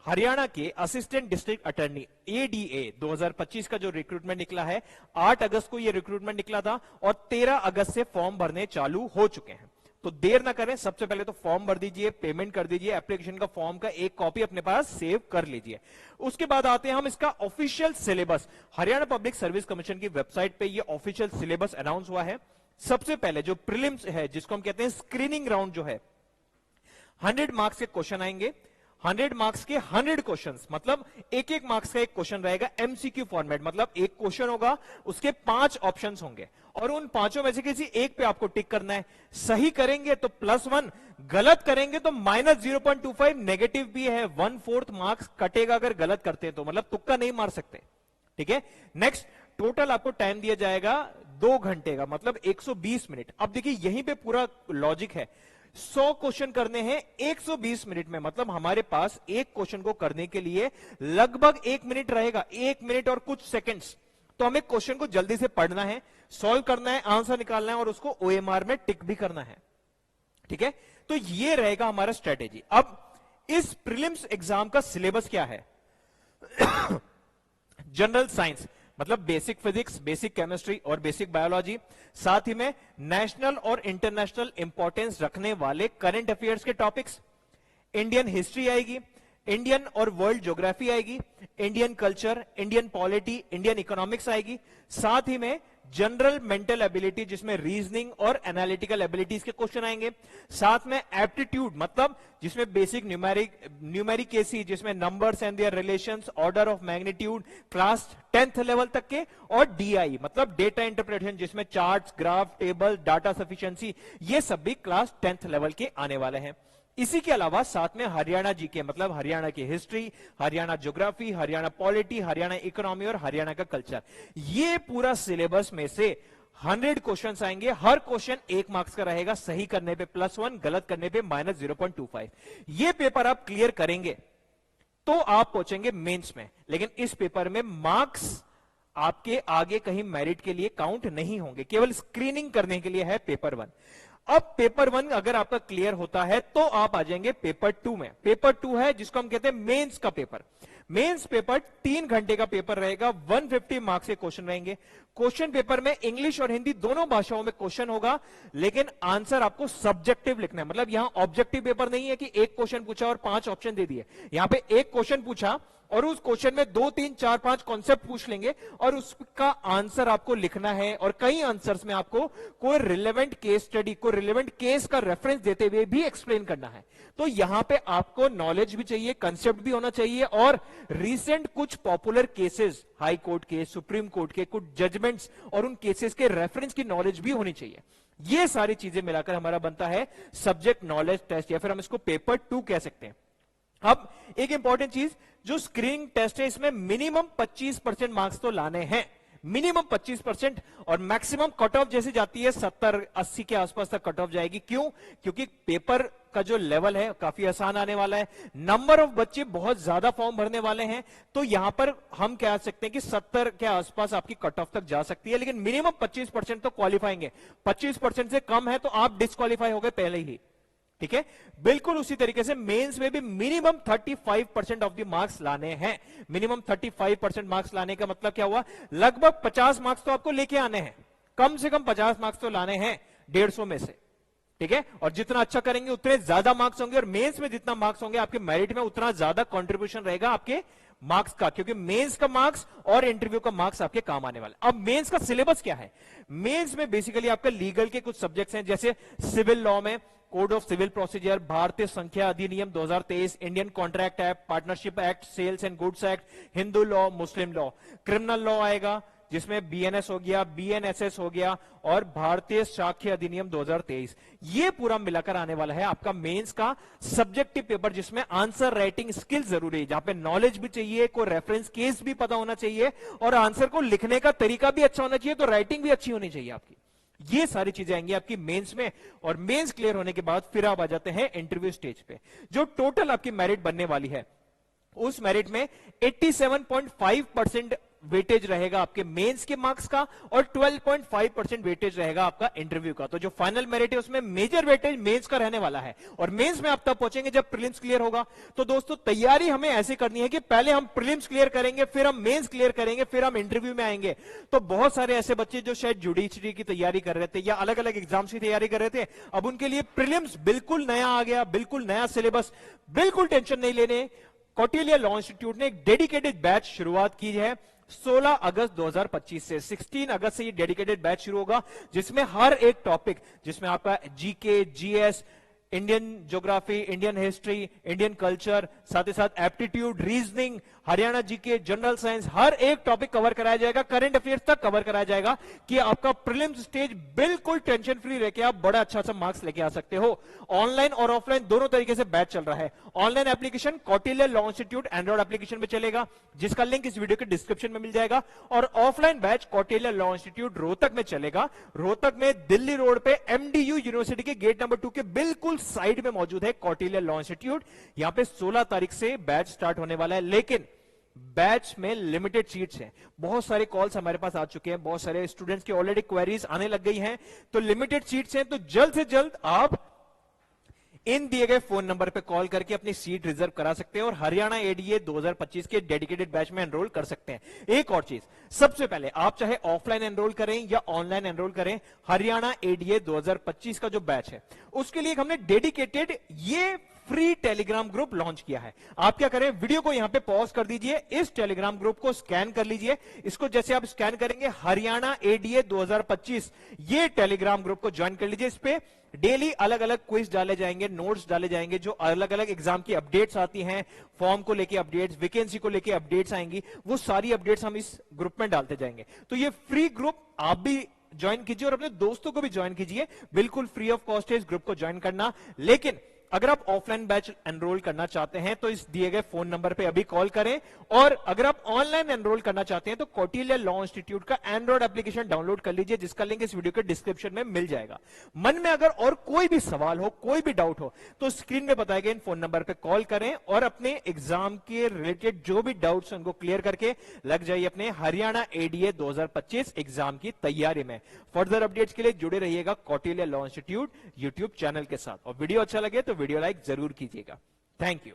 हरियाणा के assistant district attorney ADA 2025 का जो रिक्रूटमेंट निकला है, 8 अगस्त को यह रिक्रूटमेंट निकला था और 13 अगस्त से फॉर्म भरने चालू हो चुके हैं। तो देर ना करें, सबसे पहले तो फॉर्म भर दीजिए, पेमेंट कर दीजिए, एप्लीकेशन का फॉर्म का एक कॉपी अपने पास सेव कर लीजिए। उसके बाद आते हैं हम इसका official syllabus. Haryana public service commission की वेबसाइट पे ये ऑफिशियल सिलेबस अनाउंस हुआ है। सबसे पहले जो प्रीलिम्स है, जिसको हम कहते हैं स्क्रीनिंग राउंड, जो है 100 मार्क्स के क्वेश्चन आएंगे। 100 मार्क्स के 100 क्वेश्चंस, मतलब एक एक मार्क्स का एक क्वेश्चन रहेगा एमसीक्यू फॉर्मेट, मतलब एक क्वेश्चन होगा, उसके 5 ऑप्शंस होंगे और उन पांचों में से किसी एक पे आपको टिक करना है। सही करेंगे तो +1, गलत करेंगे तो -0.25, नेगेटिव भी है, 1/4 मार्क्स कटेगा अगर गलत करते हैं तो, मतलब तुक्का नहीं मार सकते। ठीक है, नेक्स्ट, टोटल आपको टाइम दिया जाएगा 2 घंटे का, मतलब 120 मिनट। अब देखिए यहीं पे पूरा लॉजिक है, 100 क्वेश्चन करने हैं 120 मिनट में, मतलब हमारे पास एक क्वेश्चन को करने के लिए लगभग 1 मिनट रहेगा, 1 मिनट और कुछ सेकंड्स। तो हमें क्वेश्चन को जल्दी से पढ़ना है, सॉल्व करना है, आंसर निकालना है और उसको ओएमआर में टिक भी करना है। ठीक है, तो ये रहेगा हमारा स्ट्रेटेजी। अब इस प्रीलिम्स एग्जाम का सिलेबस क्या है? जनरल साइंस, मतलब बेसिक फिजिक्स, बेसिक केमिस्ट्री और बेसिक बायोलॉजी, साथ ही में नेशनल और इंटरनेशनल इंपॉर्टेंस रखने वाले करंट अफेयर्स के टॉपिक्स, इंडियन हिस्ट्री आएगी, इंडियन और वर्ल्ड ज्योग्राफी आएगी, Indian culture, Indian polity, Indian economics आएगी, साथ ही में जनरल मेंटल एबिलिटी जिसमें रीजनिंग और एनालिटिकल एबिलिटीज के क्वेश्चन आएंगे, साथ में एप्टीट्यूड मतलब जिसमें बेसिक न्यूमेरिकेसी जिसमें numbers and their relations, order of magnitude, class 10th level तक के, और डीआई मतलब डेटा इंटरप्रिटेशन जिसमें charts, graph, table, data sufficiency, ये सब भी क्लास 10th लेवल के आने वाले हैं। इसी के अलावा साथ में हरियाणा जीके मतलब हरियाणा की history, Haryana geography, Haryana polity, Haryana economy और हरियाणा का कल्चर, ये पूरा सिलेबस में से 100 क्वेश्चंस आएंगे। हर क्वेश्चन 1 मार्क्स का रहेगा, सही करने पे +1, गलत करने पे -0.25। ये पेपर आप क्लियर करेंगे तो आप पहुंचेंगे मेंस में, लेकिन इस पेपर में मार्क्स आपके आगे कहीं मेरिट के लिए काउंट नहीं होंगे, केवल स्क्रीनिंग करने के लिए है पेपर 1। अब पेपर 1 अगर आपका क्लियर होता है तो आप आ जाएंगे पेपर 2 में। पेपर 2 है जिसको हम कहते हैं मेंस का पेपर। मेंस पेपर 3 घंटे का पेपर रहेगा, 150 मार्क्स के क्वेश्चन रहेंगे। क्वेश्चन पेपर में इंग्लिश और हिंदी दोनों भाषाओं में क्वेश्चन होगा, लेकिन आंसर आपको सब्जेक्टिव लिखना है। मतलब यहां ऑब्जेक्टिव पेपर नहीं है कि एक क्वेश्चन पूछा और 5 ऑप्शन दे दिए। यहां पे एक क्वेश्चन पूछा और उस क्वेश्चन में 2, 3, 4, 5 कॉन्सेप्ट पूछ लेंगे और उसका आंसर आपको लिखना है, और कई आंसर्स में आपको कोई रिलेवेंट केस स्टडी, कोई रिलेवेंट केस का रेफरेंस देते हुए भी एक्सप्लेन करना है। तो यहां पे आपको नॉलेज भी चाहिए, कंसेप्ट भी होना चाहिए, और रिसेंट कुछ पॉपुलर केसेस, हाई कोर्ट के, सुप्रीम कोर्ट के कुछ जजमेंट्स और उन केसेस के रेफरेंस की नॉलेज भी होनी चाहिए। ये सारी चीजें मिलाकर हमारा बनता है सब्जेक्ट नॉलेज टेस्ट, या फिर हम इसको पेपर 2 कह सकते हैं। अब एक इंपॉर्टेंट चीज, जो स्क्रीनिंग टेस्ट है इसमें मिनिमम 25% मार्क्स तो लाने हैं, मिनिमम 25%, और मैक्सिमम कट ऑफ जैसे जाती है 70-80 के आसपास तक कट ऑफ जाएगी। क्यों? क्योंकि पेपर का जो लेवल है काफी आसान आने वाला है, नंबर ऑफ बच्चे बहुत ज्यादा फॉर्म भरने वाले हैं, तो यहां पर हम कह सकते हैं कि 70 के आसपास आपकी कट ऑफ तक जा सकती है, लेकिन मिनिमम 25% तो क्वालिफाइंग। 25% से कम है तो आप डिस्क्वालीफाई हो गए पहले ही। ठीक है, बिल्कुल उसी तरीके से मेंस में भी मिनिमम 35% ऑफ द मार्क्स लाने हैं। मिनिमम 35% मार्क्स लाने का मतलब क्या हुआ? लगभग 50 मार्क्स तो आपको लेके आने हैं, कम से कम 50 मार्क्स तो लाने हैं 150 में से। ठीक है, और जितना अच्छा करेंगे उतने ज्यादा मार्क्स होंगे, और मेंस में जितना मार्क्स होंगे आपके मेरिट में उतना ज्यादा कंट्रीब्यूशन रहेगा आपके मार्क्स का, क्योंकि मेंस का मार्क्स और इंटरव्यू का मार्क्स आपके काम आने वाला। अब मेंस का सिलेबस क्या है? मेंस में बेसिकली आपका लीगल के कुछ सब्जेक्ट्स हैं, जैसे सिविल लॉ में कोड ऑफ सिविल प्रोसीजर, भारतीय संख्या अधिनियम 2023, Indian contract act, partnership act, sales and goods act, Hindu law, Muslim law, criminal law आएगा जिसमें बीएनएस हो गया, बीएनएसएस हो गया, और भारतीय साक्ष्य अधिनियम 2023। ये पूरा मिलाकर आने वाला है आपका मेंस का सब्जेक्टिव पेपर, जिसमें आंसर राइटिंग स्किल जरूरी है, जहां पे नॉलेज भी चाहिए, कोई रेफरेंस केस भी पता होना चाहिए, और आंसर को लिखने का तरीका भी अच्छा होना चाहिए, तो राइटिंग भी अच्छी होनी चाहिए आपकी। ये सारी चीजें आएंगी आपकी मेंस में, और मेंस क्लियर होने के बाद फिर आप आ जाते हैं इंटरव्यू स्टेज पे। जो टोटल आपकी मेरिट बनने वाली है, उस मेरिट में 87.5% वेटेज रहेगा आपके मेंस के मार्क्स का और 12.5% वेटेज रहेगा आपका इंटरव्यू का। तो जो फाइनल मेरिट है उसमें मेजर वेटेज मेंस का रहने वाला है और मेंस में आप तब पहुंचेंगे जब प्रीलिम्स क्लियर होगा। तो दोस्तों तैयारी हमें ऐसे करनी है कि पहले हम प्रीलिम्स क्लियर करेंगे, फिर हम मेंस क्लियर करेंगे, फिर हम इंटरव्यू में आएंगे। तो बहुत सारे ऐसे बच्चे जो शायद जुडिशरी की तैयारी कर रहे थे या अलग अलग एग्जाम्स की तैयारी कर रहे थे, अब उनके लिए प्रीलिम्स बिल्कुल नया आ गया, बिल्कुल नया सिलेबस, बिल्कुल टेंशन नहीं लेने। कौटिल्य लॉ इंस्टीट्यूट ने एक डेडिकेटेड बैच शुरुआत की है 16 अगस्त 2025 से। 16 अगस्त से ये डेडिकेटेड बैच शुरू होगा जिसमें हर एक टॉपिक, जिसमें आपका GK, GS, Indian geography, Indian history, Indian culture, साथ ही साथ aptitude, reasoning, Haryana GK, general science, हर एक टॉपिक कवर कराया जाएगा, करंट अफेयर्स तक कवर कराया जाएगा कि आपका प्रीलिम्स स्टेज बिल्कुल टेंशन फ्री रह के आप बड़ा अच्छा सा मार्क्स लेके आ सकते हो। ऑनलाइन और ऑफलाइन दोनों तरीके से बैच चल रहा है। Online application Kautilya law institute Android application में चलेगा, जिसका लिंक इस वीडियो के डिस्क्रिप्शन में मिल जाएगा, और offline batch Kautilya law institute Rohtak में चलेगा। रोहतक में दिल्ली रोड पे एमडीयू यूनिवर्सिटी के गेट नंबर 2 के बिल्कुल साइड में मौजूद है कौटिल्य लॉ इंस्टीट्यूट। यहां पे 16 तारीख से बैच स्टार्ट होने वाला है, लेकिन बैच में लिमिटेड सीट्स हैं। बहुत सारे कॉल्स हमारे पास आ चुके हैं, बहुत सारे स्टूडेंट्स की ऑलरेडी क्वेरीज आने लग गई हैं, तो लिमिटेड सीट्स हैं। तो जल्द से जल्द आप इन दिए गए फोन नंबर पे कॉल करके अपनी सीट रिजर्व करा सकते हैं और हरियाणा एडीए 2025 के डेडिकेटेड बैच में एनरोल कर सकते हैं। एक और चीज, सबसे पहले आप चाहे ऑफलाइन एनरोल करें या ऑनलाइन एनरोल करें, हरियाणा एडीए 2025 का जो बैच है उसके लिए हमने डेडिकेटेड ये फ्री टेलीग्राम ग्रुप लॉन्च किया है। आप क्या करें, वीडियो को यहां पे पॉज कर दीजिए, इस टेलीग्राम ग्रुप को स्कैन कर लीजिए। इसको जैसे आप स्कैन करेंगे, हरियाणा एडीए 2025 ये टेलीग्राम ग्रुप को ज्वाइन कर लीजिए। इस पे डेली अलग अलग क्विज डाले जाएंगे, नोट्स डाले जाएंगे, जो अलग अलग एग्जाम की अपडेट्स आती हैं, फॉर्म को लेके अपडेट्स, वैकेंसी को लेके अपडेट्स आएंगी, वो सारी अपडेट्स हम इस ग्रुप में डालते जाएंगे। तो ये फ्री ग्रुप आप भी ज्वाइन कीजिए और अपने दोस्तों को भी ज्वाइन कीजिए, बिल्कुल फ्री ऑफ कॉस्ट है इस ग्रुप को ज्वाइन करना। लेकिन अगर आप ऑफलाइन बैच एनरोल करना चाहते हैं तो इस दिए गए फोन नंबर पे अभी कॉल करें, और अगर आप ऑनलाइन एनरोल करना चाहते हैं तो कौटिल्य लॉ इंस्टीट्यूट का एंड्रॉइड एप्लीकेशन डाउनलोड कर लीजिए, जिसका लिंक इस वीडियो के डिस्क्रिप्शन में मिल जाएगा। मन में अगर और कोई भी सवाल हो, कोई भी डाउट हो, तो स्क्रीन में बताए गए इन फोन नंबर पे कॉल करें और अपने एग्जाम के रिलेटेड जो भी डाउट्स उनको क्लियर करके लग जाइए अपने हरियाणा एडीए 2025 एग्जाम की तैयारी में। फर्दर अपडेट्स के लिए जुड़े रहिएगा Kautilya law institute YouTube channel के साथ, और वीडियो अच्छा लगे तो वीडियो लाइक जरूर कीजिएगा। Thank you.